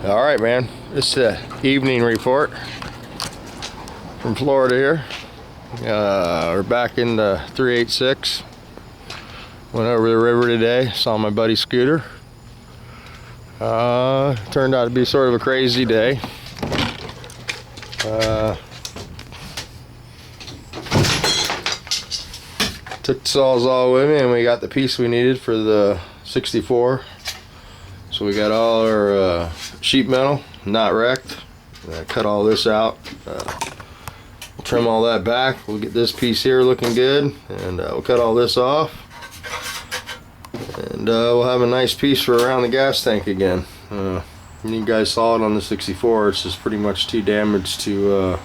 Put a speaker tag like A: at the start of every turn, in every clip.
A: All right, man. This is the evening report from Florida here. We're back in the 386. Went over the river today. Saw my buddy Scooter. Turned out to be sort of a crazy day. Took the Sawzall with me, and we got the piece we needed for the 64. So we got all our sheet metal, not wrecked. Cut all this out. Trim all that back. We'll get this piece here looking good, and we'll cut all this off. And we'll have a nice piece for around the gas tank again. You guys saw it on the 64. It's just pretty much too damaged to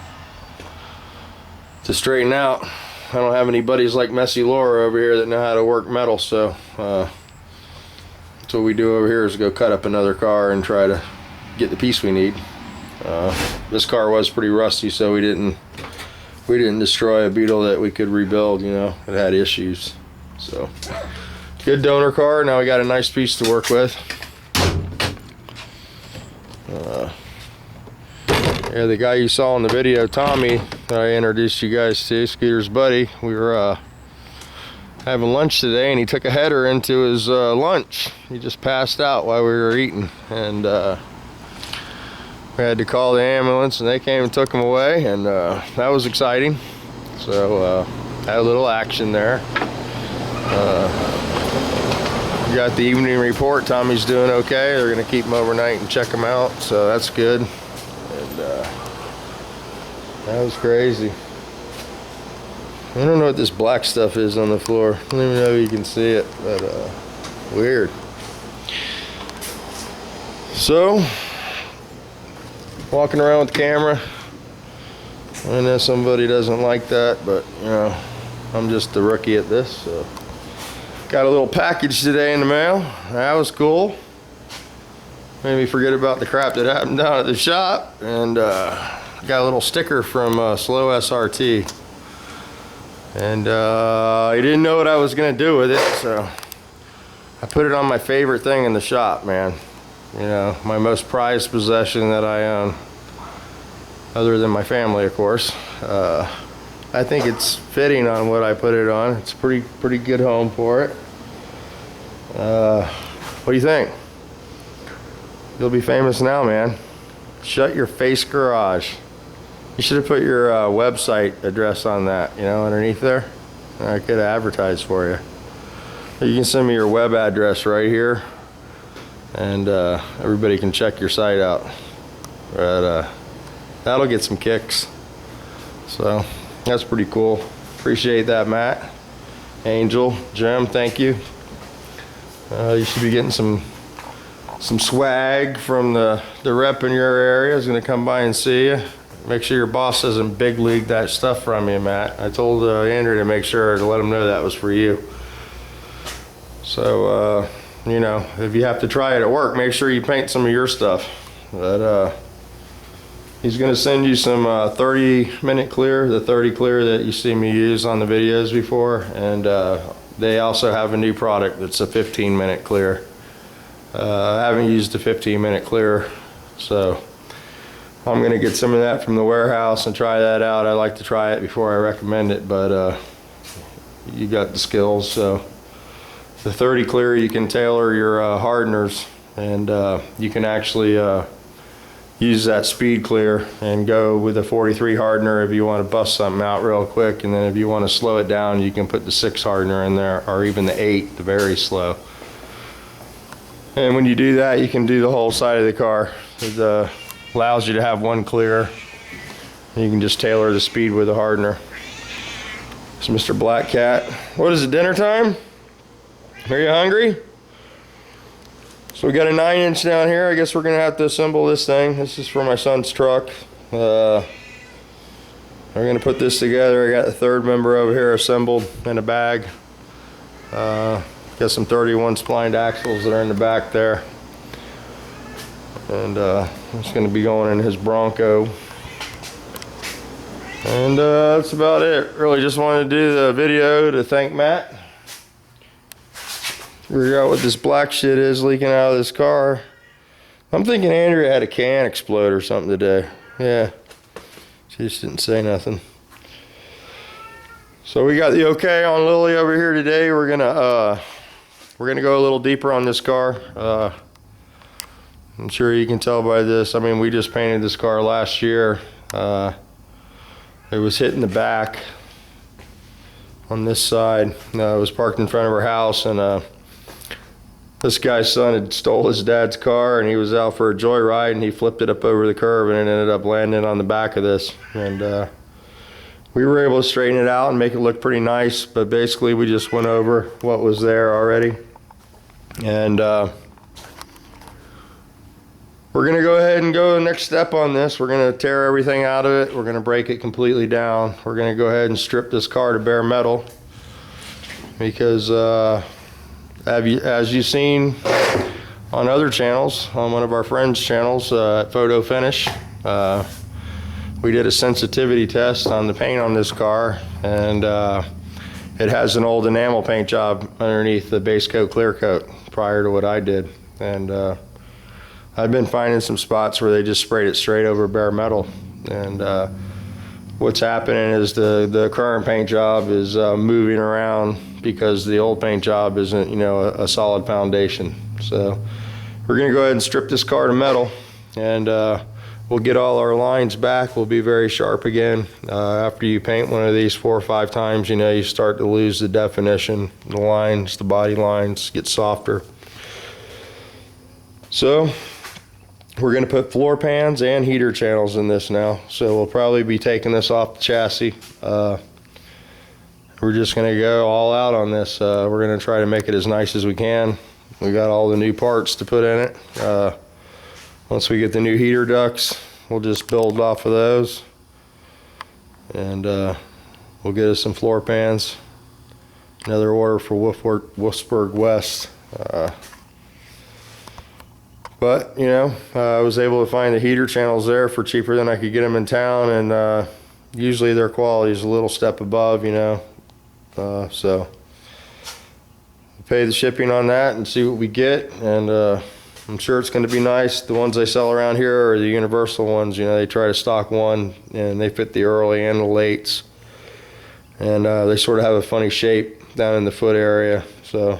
A: straighten out. I don't have any buddies like Messy Laura over here that know how to work metal, so that's what we do over here is go cut up another car and try to get the piece we need. This car was pretty rusty, so we didn't destroy a Beetle that we could rebuild. You know, it had issues. So good donor car. Now we got a nice piece to work with. Yeah, the guy you saw in the video, Tommy, that I introduced you guys to, Scooter's buddy, we were having lunch today, and he took a header into his lunch. He just passed out while we were eating, and we had to call the ambulance, and they came and took him away, and that was exciting. So had a little action there. We got the evening report. Tommy's doing okay. They're going to keep him overnight and check him out, so that's good. That was crazy. I don't know what this black stuff is on the floor. I don't even know if you can see it, but weird. So, walking around with the camera. I know somebody doesn't like that, but you know, I'm just the rookie at this. So, got a little package today in the mail. That was cool. Made me forget about the crap that happened down at the shop, and got a little sticker from Slow SRT, and I didn't know what I was gonna do with it, so I put it on my favorite thing in the shop, man. You know, my most prized possession that I own, other than my family, of course. I think it's fitting on what I put it on. It's a pretty good home for it. What do you think? You'll be famous now, man. Shut Your Face Garage. You should have put your website address on that, you know, underneath there. I could advertise for you. You can send me your web address right here, and everybody can check your site out. But that'll get some kicks. So that's pretty cool. Appreciate that, Matt, Angel, Jim. Thank you. You should be getting some swag from the rep in your area. Is going to come by and see you. Make sure your boss doesn't big league that stuff from you, Matt. I told Andrew to make sure to let him know that was for you. So, you know, if you have to try it at work, make sure you paint some of your stuff. But he's going to send you some 30-minute clear, the 30 clear that you see me use on the videos before. And they also have a new product that's a 15-minute clear. I haven't used a 15-minute clear, so I'm going to get some of that from the warehouse and try that out. I like to try it before I recommend it, but you got the skills. So the 30 clear, you can tailor your hardeners, and you can actually use that speed clear and go with a 43 hardener if you want to bust something out real quick, and then if you want to slow it down, you can put the 6 hardener in there, or even the 8, the very slow. And when you do that, you can do the whole side of the car. It allows you to have one clear. You can just tailor the speed with the hardener. It's Mr. Black Cat. What is it, dinner time? Are you hungry? So we got a 9-inch down here. I guess we're gonna have to assemble this thing. This is for my son's truck. We're gonna put this together. I got the third member over here assembled in a bag. Got some 31 splined axles that are in the back there. And it's going to be going in his Bronco. And that's about it. Really just wanted to do the video to thank Matt. Figure out what this black shit is leaking out of this car. I'm thinking Andrea had a can explode or something today. Yeah, she just didn't say nothing. So we got the okay on Lily over here today. We're gonna go a little deeper on this car. I'm sure you can tell by this. I mean, we just painted this car last year. It was hitting the back on this side. It was parked in front of our house, and this guy's son had stole his dad's car, and he was out for a joyride, and he flipped it up over the curb, and it ended up landing on the back of this. And we were able to straighten it out and make it look pretty nice, but basically we just went over what was there already. And we're gonna go ahead and go the next step on this. We're gonna tear everything out of it. We're gonna break it completely down. We're gonna go ahead and strip this car to bare metal because as you've seen on other channels, on one of our friends' channels at Photo Finish, we did a sensitivity test on the paint on this car, and it has an old enamel paint job underneath the base coat clear coat prior to what I did. And I've been finding some spots where they just sprayed it straight over bare metal. And what's happening is the current paint job is moving around because the old paint job isn't, you know, a solid foundation. So we're gonna go ahead and strip this car to metal, and we'll get all our lines back. We'll be very sharp again. After you paint one of these 4 or 5 times, you know, you start to lose the definition. The lines, the body lines get softer. So we're gonna put floor pans and heater channels in this now. So we'll probably be taking this off the chassis. We're just gonna go all out on this. We're gonna try to make it as nice as we can. We got all the new parts to put in it. Once we get the new heater ducts, we'll just build off of those. And we'll get us some floor pans. Another order for Wolfsburg West. But, you know, I was able to find the heater channels there for cheaper than I could get them in town, and usually their quality is a little step above, you know. So we'll pay the shipping on that and see what we get, and I'm sure it's going to be nice. The ones they sell around here are the universal ones. You know, they try to stock one, and they fit the early and the lates, and they sort of have a funny shape down in the foot area. So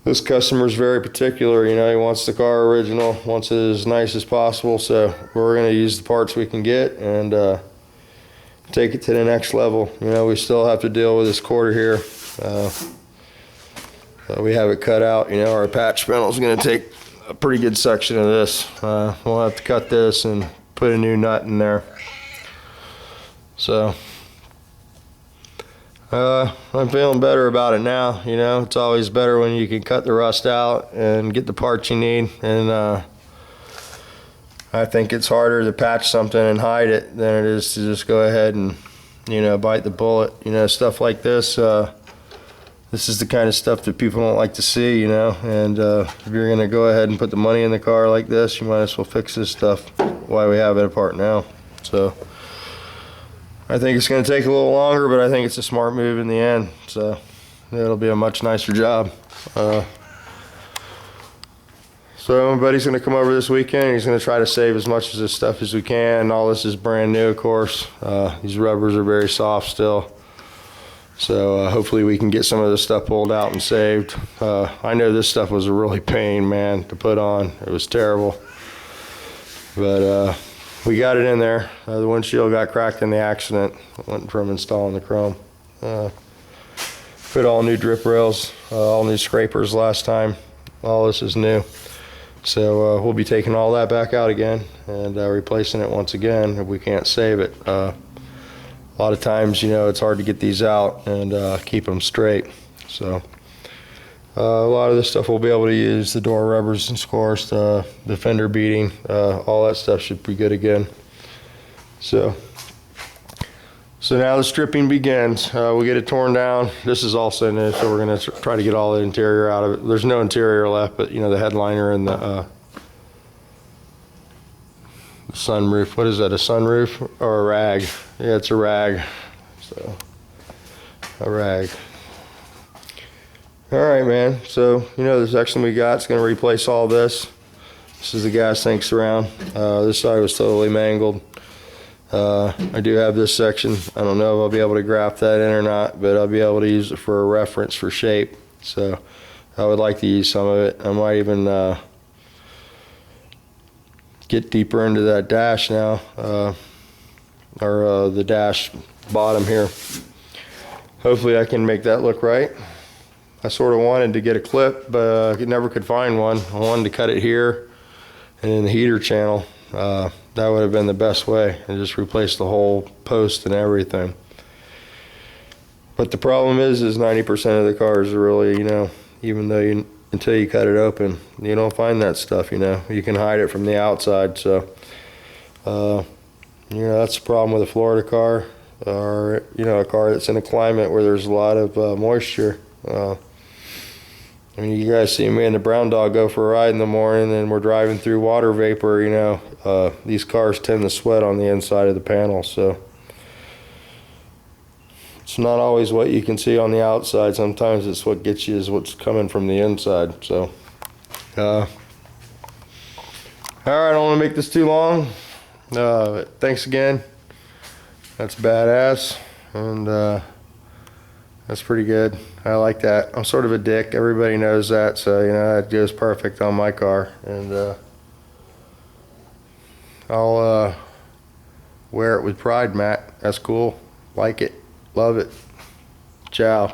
A: this customer's very particular. You know, he wants the car original, wants it as nice as possible. So we're going to use the parts we can get and take it to the next level. You know, we still have to deal with this quarter here. We have it cut out. You know, our patch spindle is going to take a pretty good section of this. We'll have to cut this and put a new nut in there. So I'm feeling better about it now. You know, it's always better when you can cut the rust out and get the parts you need. And I think it's harder to patch something and hide it than it is to just go ahead and, you know, bite the bullet. You know, stuff like this. This is the kind of stuff that people don't like to see, you know. And if you're going to go ahead and put the money in the car like this, you might as well fix this stuff while we have it apart now. So I think it's going to take a little longer, but I think it's a smart move in the end. So it'll be a much nicer job. So my buddy's going to come over this weekend. He's going to try to save as much of this stuff as we can. All this is brand new, of course. These rubbers are very soft still. So hopefully we can get some of this stuff pulled out and saved. I know this stuff was a really pain, man, to put on. It was terrible. But we got it in there. The windshield got cracked in the accident. Went from installing the chrome. Put all new drip rails, all new scrapers last time. All this is new. So we'll be taking all that back out again and replacing it once again if we can't save it. A lot of times, you know, it's hard to get these out and keep them straight. So a lot of this stuff we'll be able to use. The door rubbers and scores, the fender beading, all that stuff should be good again. So now the stripping begins. We'll get it torn down. This is also new, so we're going to try to get all the interior out of it. There's no interior left, but, you know, the headliner and the sunroof. What is that, a sunroof or a rag? Yeah, it's a rag. So, a rag. All right, man. So, you know, the section we got is going to replace all this. This is the gas tank surround. This side was totally mangled. I do have this section. I don't know if I'll be able to graft that in or not, but I'll be able to use it for a reference for shape. So I would like to use some of it. I might even get deeper into that dash now, or the dash bottom here. Hopefully I can make that look right. I sort of wanted to get a clip, but I never could find one. I wanted to cut it here and in the heater channel. That would have been the best way, and just replace the whole post and everything. But the problem is 90% of the cars are really, even though until you cut it open, you don't find that stuff, You can hide it from the outside, so, that's the problem with a Florida car, or, a car that's in a climate where there's a lot of moisture. I mean, you guys see me and the brown dog go for a ride in the morning, and we're driving through water vapor, these cars tend to sweat on the inside of the panel, so it's not always what you can see on the outside. Sometimes it's what gets you is what's coming from the inside. So, all right, I don't want to make this too long. Thanks again. That's badass, and that's pretty good. I like that. I'm sort of a dick. Everybody knows that, so that goes perfect on my car. And I'll wear it with pride, Matt. That's cool. Like it. Love it. Ciao.